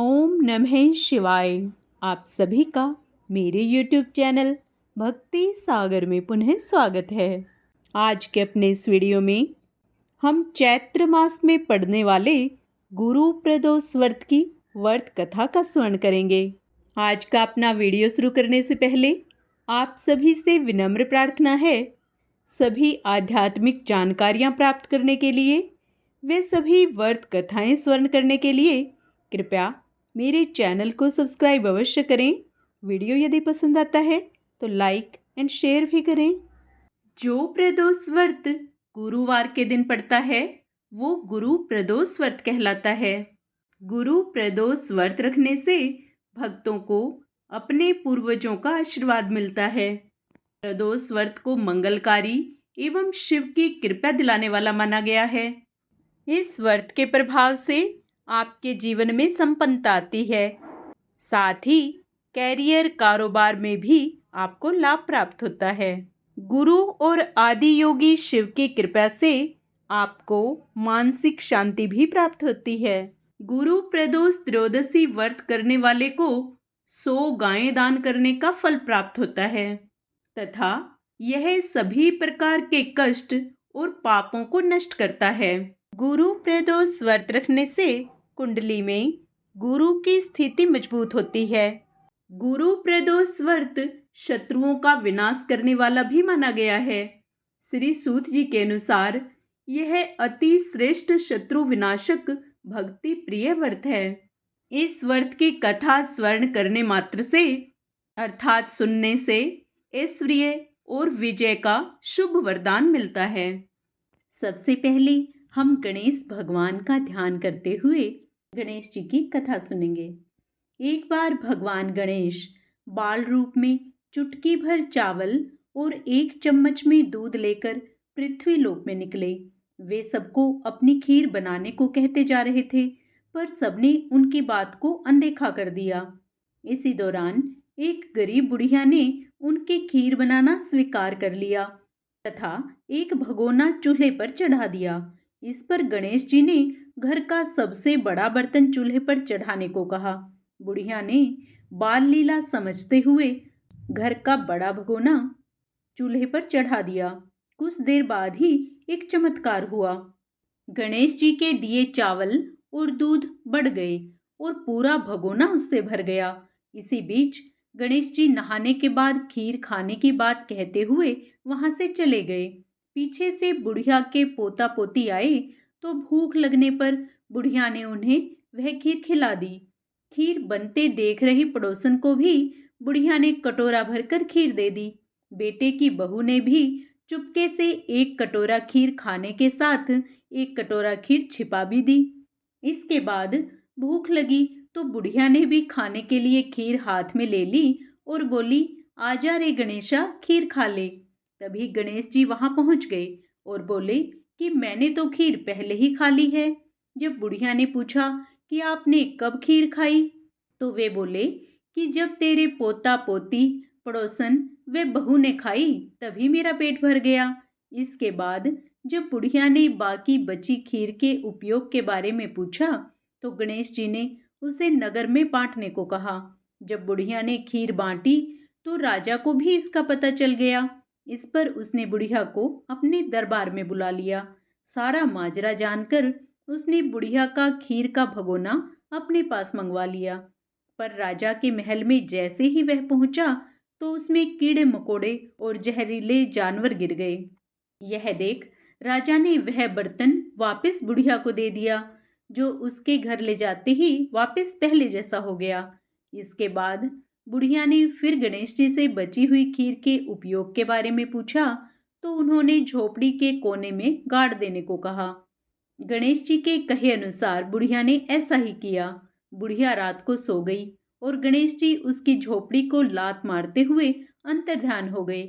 ओम नमः शिवाय। आप सभी का मेरे YouTube चैनल भक्ति सागर में पुनः स्वागत है। आज के अपने इस वीडियो में हम चैत्र मास में पढ़ने वाले गुरु प्रदोष व्रत की व्रत कथा का स्मरण करेंगे। आज का अपना वीडियो शुरू करने से पहले आप सभी से विनम्र प्रार्थना है, सभी आध्यात्मिक जानकारियाँ प्राप्त करने के लिए वे सभी व्रत कथाएँ स्मरण करने के लिए कृपया मेरे चैनल को सब्सक्राइब अवश्य करें। वीडियो यदि पसंद आता है तो लाइक एंड शेयर भी करें। जो प्रदोष व्रत गुरुवार के दिन पड़ता है वो गुरु प्रदोष व्रत कहलाता है। गुरु प्रदोष व्रत रखने से भक्तों को अपने पूर्वजों का आशीर्वाद मिलता है। प्रदोष व्रत को मंगलकारी एवं शिव की कृपा दिलाने वाला माना गया है। इस व्रत के प्रभाव से आपके जीवन में संपन्नता आती है, साथ ही कैरियर कारोबार में भी आपको लाभ प्राप्त होता है। गुरु और आदि योगी शिव की कृपा से आपको मानसिक शांति भी प्राप्त होती है। गुरु प्रदोष त्रयोदशी व्रत करने वाले को 100 गायें दान करने का फल प्राप्त होता है तथा यह सभी प्रकार के कष्ट और पापों को नष्ट करता है। गुरु प्रदोष व्रत रखने से कुंडली में गुरु की स्थिति मजबूत होती है। गुरु प्रदोष व्रत शत्रुओं का विनाश करने वाला भी माना गया है। श्री सूत जी के अनुसार यह अति श्रेष्ठ शत्रु विनाशक भक्ति प्रिय व्रत है। इस व्रत की कथा स्मरण करने मात्र से अर्थात सुनने से ऐश्वर्य और विजय का शुभ वरदान मिलता है। सबसे पहले हम गणेश भगवान का ध्यान करते हुए गणेश जी की कथा सुनेंगे। एक बार भगवान गणेश बाल रूप में चुटकी भर चावल और 1 चम्मच में दूध लेकर पृथ्वी लोक में निकले। वे सबको अपनी खीर बनाने को कहते जा रहे थे, पर सबने उनकी बात को अनदेखा कर दिया। इसी दौरान एक गरीब बुढ़िया ने उनकी खीर बनाना स्वीकार कर लिया तथा एक भगोना चूल्हे पर चढ़ा दिया। इस पर गणेश जी ने घर का सबसे बड़ा बर्तन चूल्हे पर चढ़ाने को कहा। बुढ़िया ने बाल लीला समझते हुए घर का बड़ा भगोना चूल्हे पर चढ़ा दिया। कुछ देर बाद ही एक चमत्कार हुआ। गणेश जी के दिए चावल और दूध बढ़ गए और पूरा भगोना उससे भर गया। इसी बीच गणेश जी नहाने के बाद खीर खाने की बात कहते हुए वहां से चले गए। पीछे से बुढ़िया के पोता पोती आए तो भूख लगने पर बुढ़िया ने उन्हें वह खीर खिला दी। खीर बनते देख रही पड़ोसन को भी बुढ़िया ने कटोरा भरकर खीर दे दी। बेटे की बहू ने भी चुपके से 1 कटोरा खीर खाने के साथ 1 कटोरा खीर छिपा भी दी। इसके बाद भूख लगी तो बुढ़िया ने भी खाने के लिए खीर हाथ में ले ली और बोली, आजा रे गणेशा, खीर खा ले। तभी गणेश जी वहां पहुंच गए और बोले कि मैंने तो खीर पहले ही खा ली है। जब बुढ़िया ने पूछा कि आपने कब खीर खाई, तो वे बोले कि जब तेरे पोता पोती पड़ोसन वे बहू ने खाई तभी मेरा पेट भर गया। इसके बाद जब बुढ़िया ने बाकी बची खीर के उपयोग के बारे में पूछा तो गणेश जी ने उसे नगर में बांटने को कहा। जब बुढ़िया ने खीर बांटी तो राजा को भी इसका पता चल गया। इस पर उसने बुढ़िया को अपने दरबार में बुला लिया। सारा माजरा जानकर उसने बुढ़िया का खीर का भगोना अपने पास मंगवा लिया। पर राजा के महल में जैसे ही वह पहुंचा तो उसमें कीड़े मकोड़े और जहरीले जानवर गिर गए। यह देख राजा ने वह बर्तन वापस बुढ़िया को दे दिया, जो उसके घर ले जाते ही वापस पहले जैसा हो गया। इसके बाद बुढ़िया ने फिर गणेश जी से बची हुई खीर के उपयोग के बारे में पूछा तो उन्होंने झोपड़ी के कोने में गाड़ देने को कहा। गणेश जी के कहे अनुसार बुढ़िया ने ऐसा ही किया। बुढ़िया रात को सो गई और गणेश जी उसकी झोपड़ी को लात मारते हुए अंतर्ध्यान हो गए।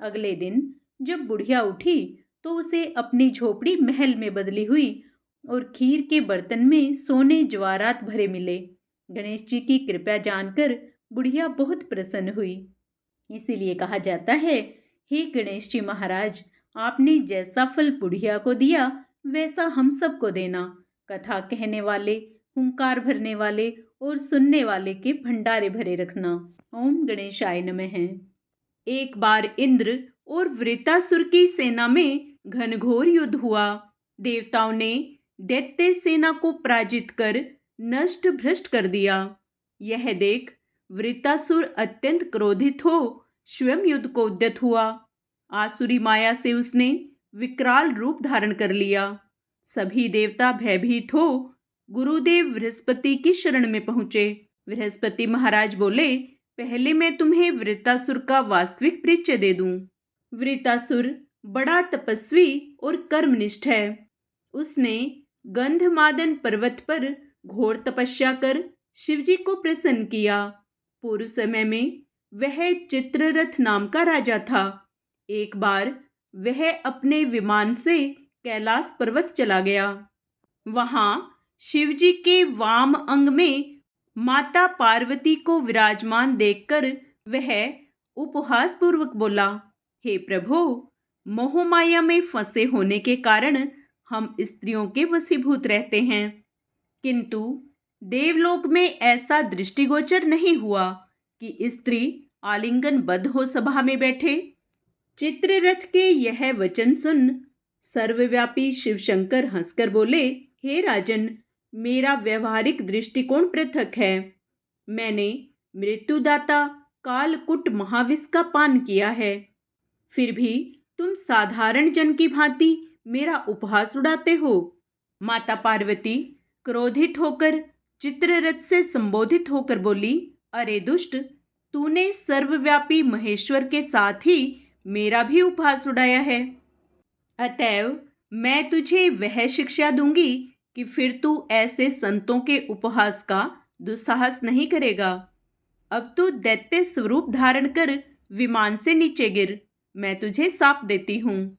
अगले दिन जब बुढ़िया उठी तो उसे अपनी झोपड़ी महल में बदली हुई और खीर के बर्तन में सोने जवाहरात भरे मिले। गणेश जी की कृपा जानकर बुढ़िया बहुत प्रसन्न हुई। इसीलिए कहा जाता है, हे गणेश जी महाराज, आपने जैसा फल बुढ़िया को दिया वैसा हम सबको देना। कथा कहने वाले, हुंकार भरने वाले और सुनने वाले के भंडारे भरे रखना। ओम गणेशाय नमः। एक बार इंद्र और वृत्तासुर की सेना में घनघोर युद्ध हुआ। देवताओं ने दैत्य सेना को पराजित कर नष्ट भ्रष्ट कर दिया। यह देख वृत्तासुर अत्यंत क्रोधित हो स्वयं युद्ध को उद्यत हुआ। आसुरी माया से उसने विकराल रूप धारण कर लिया। सभी देवता भयभीत हो गुरुदेव बृहस्पति की शरण में पहुंचे। बृहस्पति महाराज बोले, पहले मैं तुम्हें वृत्तासुर का वास्तविक परिचय दे दूं। वृत्तासुर बड़ा तपस्वी और कर्मनिष्ठ है। उसने गंधमादन पर्वत पर घोर तपस्या कर शिवजी को प्रसन्न किया। पूर्व समय में वह चित्ररथ नाम का राजा था। एक बार वह अपने विमान से कैलाश पर्वत चला गया। वहां शिवजी के वाम अंग में माता पार्वती को विराजमान देखकर वह उपहास पूर्वक बोला, हे प्रभु, मोहमाया में फंसे होने के कारण हम स्त्रियों के वशीभूत रहते हैं, किंतु देवलोक में ऐसा दृष्टिगोचर नहीं हुआ कि स्त्री आलिंगनबद्ध हो सभा में बैठे। चित्ररथ के यह वचन सुन सर्वव्यापी शिवशंकर हंसकर बोले, हे राजन, मेरा व्यवहारिक दृष्टिकोण पृथक है। मैंने मृत्युदाता कालकुट महाविष का पान किया है, फिर भी तुम साधारण जन की भांति मेरा उपहास उड़ाते हो। माता पार्वती क्रोधित होकर चित्ररथ से संबोधित होकर बोली, अरे दुष्ट, तूने सर्वव्यापी महेश्वर के साथ ही मेरा भी उपहास उड़ाया है। अतएव मैं तुझे वह शिक्षा दूंगी कि फिर तू ऐसे संतों के उपहास का दुस्साहस नहीं करेगा। अब तू दैत्य स्वरूप धारण कर विमान से नीचे गिर, मैं तुझे शाप देती हूँ।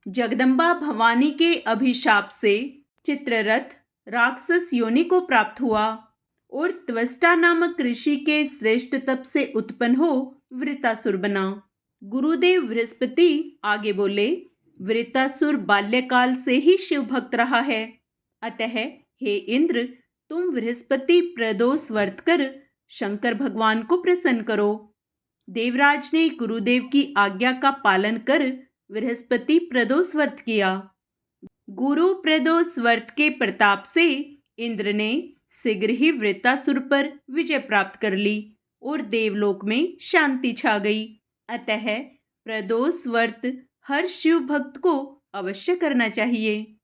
जगदम्बा भवानी के अभिशाप से चित्ररथ राक्षस योनि को प्राप्त हुआ और त्वष्टा नामक ऋषि के श्रेष्ठ तप से उत्पन्न हो वृत्तासुर बना। गुरुदेव बृहस्पति आगे बोले, वृत्तासुर बाल्यकाल से ही शिव भक्त रहा है, अतः हे इंद्र, तुम बृहस्पति प्रदोष व्रत कर शंकर भगवान को प्रसन्न करो। देवराज ने गुरुदेव की आज्ञा का पालन कर बृहस्पति प्रदोष व्रत किया। गुरु प्रदोष व्रत के प्रताप से इंद्र ने शीघ्र ही वृत्तासुर पर विजय प्राप्त कर ली और देवलोक में शांति छा गई। अतः प्रदोष व्रत हर शिव भक्त को अवश्य करना चाहिए।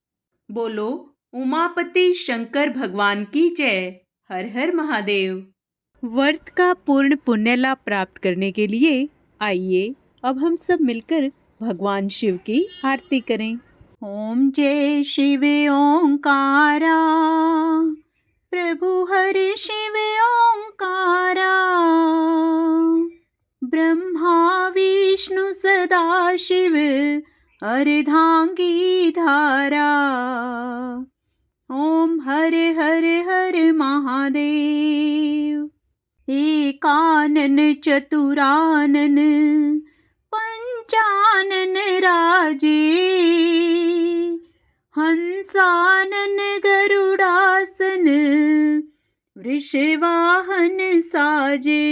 बोलो उमापति शंकर भगवान की जय। हर हर महादेव। व्रत का पूर्ण पुण्य लाभ प्राप्त करने के लिए आइए अब हम सब मिलकर भगवान शिव की आरती करें। ओम जय शिव ओंकारा, प्रभु हरि शिव ओंकारा, ब्रह्मा विष्णु सदा शिव अर्धांगी धारा। ओम हरे हरे हरे महादेव। एकानन चतुरानन पंचानन राजे, हंसानन गरुड़ासन वृषवाहन साजे।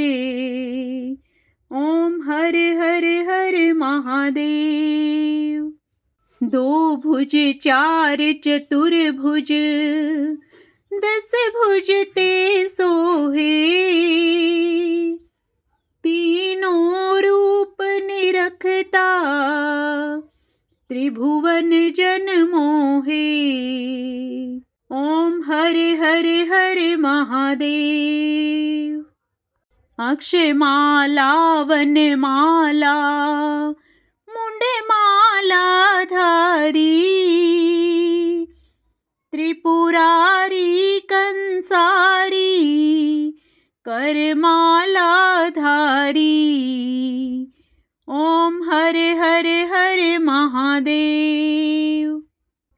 ओम हरे हरे हरे महादेव। दो भुज चार चतुर्भुज, दस भुज ते सोहे, तीनों रूप निरखता त्रिभुवन जन मोहे। ओम हरे हरे हरे महादेव। अक्षय माला वन माला मुंडे माला धारी, त्रिपुरारी कंसारी करमाला धारी। ओम हरे हरे हरे महादेव।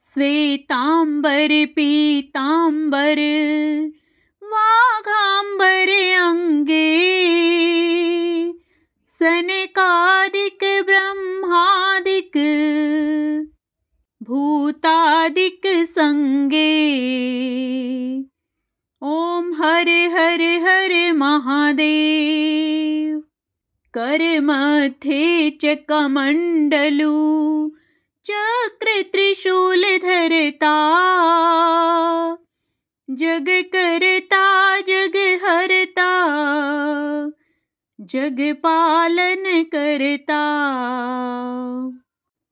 श्वेतांबर पीतांबर वाघांबर अंगे, सनकादिक ब्रह्मादिक भूतादिक संगे। ओम हरे हरे हर हर महादेव। कर मथे चकमंडलू चक्र त्रिशूल धरता, जग करता जग हरता, जग पालन करता।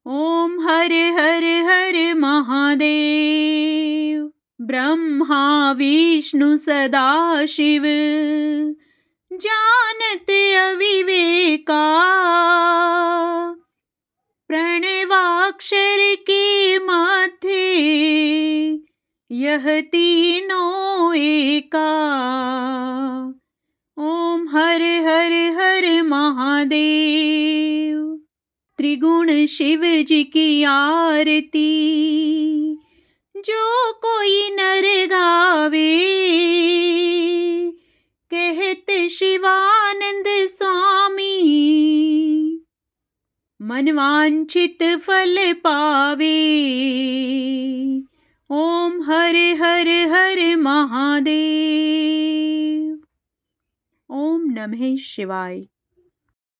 ओम हर हर हर महादेव। ब्रह्मा विष्णु सदा शिव जानत अविवेका, प्रणवाक्षर के माथे यह तीनों एका। ओम हर हर हर महादेव। त्रिगुण शिव जी की आरती जो कोई नर गावे, कहत शिवानंद स्वामी मनवांछित फल पावे। ओम हर हर हर महादेव। ओम नमः शिवाय।